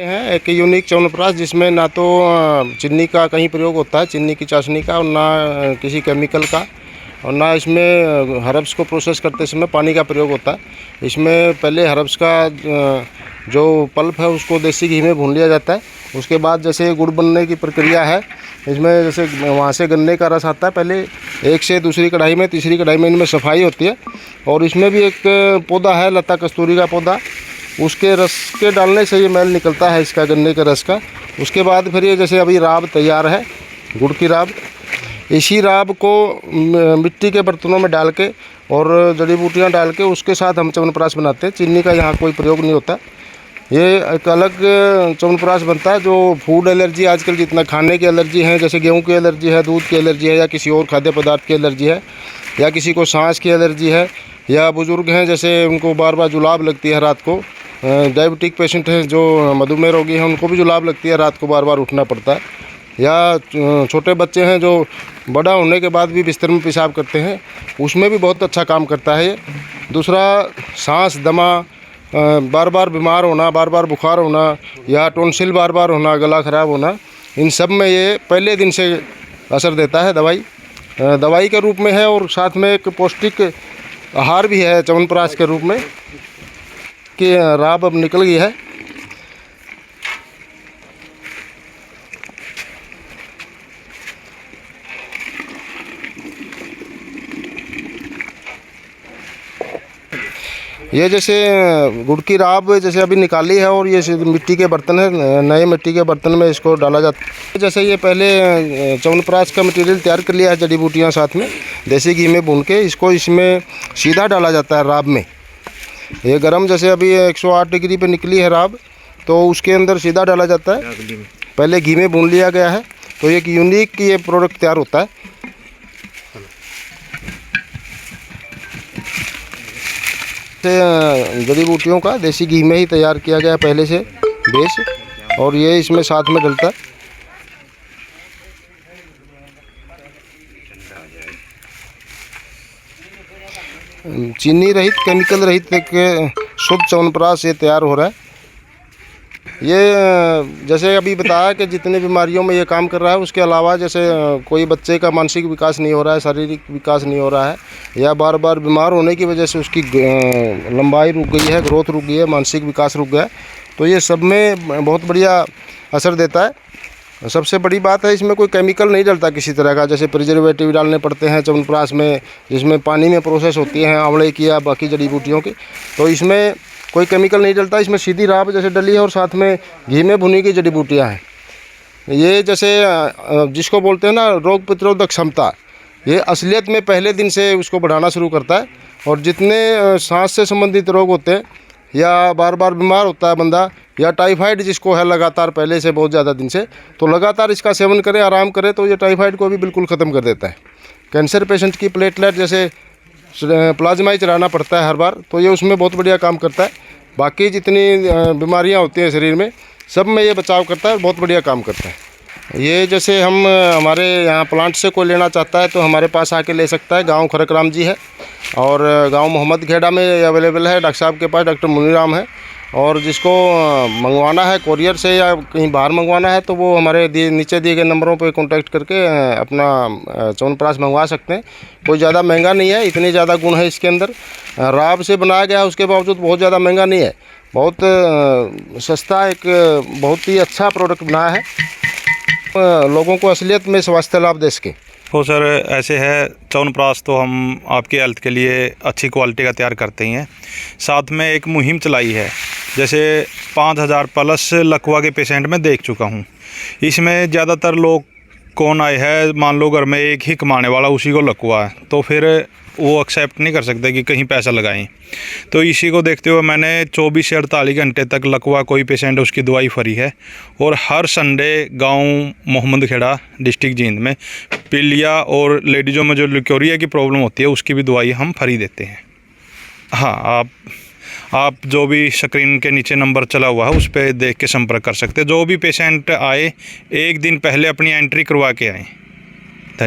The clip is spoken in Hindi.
हैं एक यूनिक च्यवनप्राश जिसमें ना तो चीनी का कहीं प्रयोग होता है, चीनी की चाशनी का, और ना किसी केमिकल का, और ना इसमें हर्ब्स को प्रोसेस करते समय पानी का प्रयोग होता है। इसमें पहले हर्ब्स का जो पल्प है उसको देसी घी में भून लिया जाता है। उसके बाद जैसे गुड़ बनने की प्रक्रिया है, इसमें जैसे वहाँ से गन्ने का रस आता है, पहले एक से दूसरी कढ़ाई में, तीसरी कढ़ाई में इनमें सफाई होती है। और इसमें भी एक पौधा है, लता कस्तूरी का पौधा, उसके रस के डालने से ये मैल निकलता है इसका, गन्ने के रस का। उसके बाद फिर ये जैसे अभी राब तैयार है, गुड़ की राब, इसी राब को मिट्टी के बर्तनों में डाल के और जड़ी बूटियाँ डाल के उसके साथ हम च्यवनप्राश बनाते हैं। चीनी का यहाँ कोई प्रयोग नहीं होता। ये एक अलग च्यवनप्राश बनता है जो फूड एलर्जी, आजकल जितना खाने की एलर्जी है, जैसे गेहूं की एलर्जी है, दूध की एलर्जी है, या किसी और खाद्य पदार्थ की एलर्जी है, या किसी को सांस की एलर्जी है, या बुज़ुर्ग हैं जैसे उनको बार बार जुलाब लगती है रात को, डायबिटिक पेशेंट हैं जो मधुमेह रोगी हैं उनको भी जुलाब लगती है, रात को बार बार उठना पड़ता है, या छोटे बच्चे हैं जो बड़ा होने के बाद भी बिस्तर में पेशाब करते हैं, उसमें भी बहुत अच्छा काम करता है ये। दूसरा, सांस दमा, बार बार बीमार होना, बार बार बुखार होना, या टॉन्सिल बार बार होना, गला ख़राब होना, इन सब में ये पहले दिन से असर देता है। दवाई के रूप में है, और साथ में एक पौष्टिक आहार भी है च्यवनप्राश के रूप में, कि राब अब निकल गई है। ये जैसे गुड़ की राब जैसे अभी निकाली है, और ये मिट्टी के बर्तन है, नए मिट्टी के बर्तन में इसको डाला जाता है। जैसे ये पहले च्यवनप्राश का मटेरियल तैयार कर लिया है, जड़ी बूटियाँ साथ में देसी घी में भून के, इसको इसमें सीधा डाला जाता है राब में। ये गरम जैसे अभी 108 डिग्री पे निकली है राब, तो उसके अंदर सीधा डाला जाता है, पहले घी में भून लिया गया है। तो एक यूनिक ये प्रोडक्ट तैयार होता है। जड़ी बूटियों का देसी घी में ही तैयार किया गया पहले से बेस, और ये इसमें साथ में डलता है। चीनी रहित, केमिकल रहित एक शुद्ध च्यवनप्राश ये तैयार हो रहा है। ये जैसे अभी बताया कि जितने बीमारियों में ये काम कर रहा है, उसके अलावा जैसे कोई बच्चे का मानसिक विकास नहीं हो रहा है, शारीरिक विकास नहीं हो रहा है, या बार बार बीमार होने की वजह से उसकी लंबाई रुक गई है, ग्रोथ रुक गई है, मानसिक विकास रुक गया है, तो ये सब में बहुत बढ़िया असर देता है। सबसे बड़ी बात है, इसमें कोई केमिकल नहीं डलता किसी तरह का, जैसे प्रिजर्वेटिव डालने पड़ते हैं च्यवनप्राश में, जिसमें पानी में प्रोसेस होती हैं आंवले की या बाकी जड़ी बूटियों की, तो इसमें कोई केमिकल नहीं डलता। इसमें सीधी राब जैसे डली है, और साथ में घी में भुनी की जड़ी बूटियाँ हैं। ये जैसे जिसको बोलते हैं ना रोग प्रतिरोधक क्षमता, ये असलियत में पहले दिन से उसको बढ़ाना शुरू करता है। और जितने सांस से संबंधित रोग होते हैं, या बार बार बीमार होता है बंदा, या टाइफाइड जिसको है लगातार पहले से बहुत ज़्यादा दिन से, तो लगातार इसका सेवन करें, आराम करें, तो ये टाइफाइड को भी बिल्कुल ख़त्म कर देता है। कैंसर पेशेंट की प्लेटलेट जैसे प्लाज्मा ही चढ़ाना पड़ता है हर बार, तो ये उसमें बहुत बढ़िया काम करता है। बाकी जितनी बीमारियां होती हैं शरीर में, सब में ये बचाव करता है, बहुत बढ़िया काम करता है। ये जैसे हम हमारे यहाँ प्लांट से कोई लेना चाहता है तो हमारे पास आके ले सकता है। गांव खरकराम जी है, और गांव मोहम्मद खेड़ा में अवेलेबल है। डॉक्टर साहब के पास डॉक्टर मुनीराम है, और जिसको मंगवाना है कोरियर से या कहीं बाहर मंगवाना है, तो वो हमारे नीचे दिए गए नंबरों पे कांटेक्ट करके अपना च्यवनप्राश मंगवा सकते हैं। कोई ज़्यादा महंगा नहीं है, इतने ज़्यादा गुण है इसके अंदर। राब से बनाया गया है, उसके बावजूद बहुत ज़्यादा महंगा नहीं है, बहुत सस्ता, एक बहुत ही अच्छा प्रोडक्ट बनाया है लोगों को असलियत में स्वास्थ्य लाभ दे सके। तो सर ऐसे है, च्यवनप्राश तो हम आपके हेल्थ के लिए अच्छी क्वालिटी का तैयार करते ही हैं। साथ में एक मुहिम चलाई है, जैसे 5000 प्लस लकवा के पेशेंट में देख चुका हूँ। इसमें ज़्यादातर लोग कौन आए हैं, मान लो घर में एक ही कमाने वाला, उसी को लकवा है, तो फिर वो एक्सेप्ट नहीं कर सकते कि कहीं पैसा लगाएं। तो इसी को देखते हुए मैंने 24 से 48 घंटे तक लकवा कोई पेशेंट उसकी दवाई फ्री है। और हर संडे गांव मोहम्मद खेड़ा डिस्ट्रिक्ट जींद में पीलिया और लेडीज़ों में जो ल्यूकोरिया की प्रॉब्लम होती है उसकी भी दवाई हम फ्री देते हैं। हाँ, आप जो भी स्क्रीन के नीचे नंबर चला हुआ है उस पर देख के संपर्क कर सकते हैं। जो भी पेशेंट आए, एक दिन पहले अपनी एंट्री करवा के आएँ।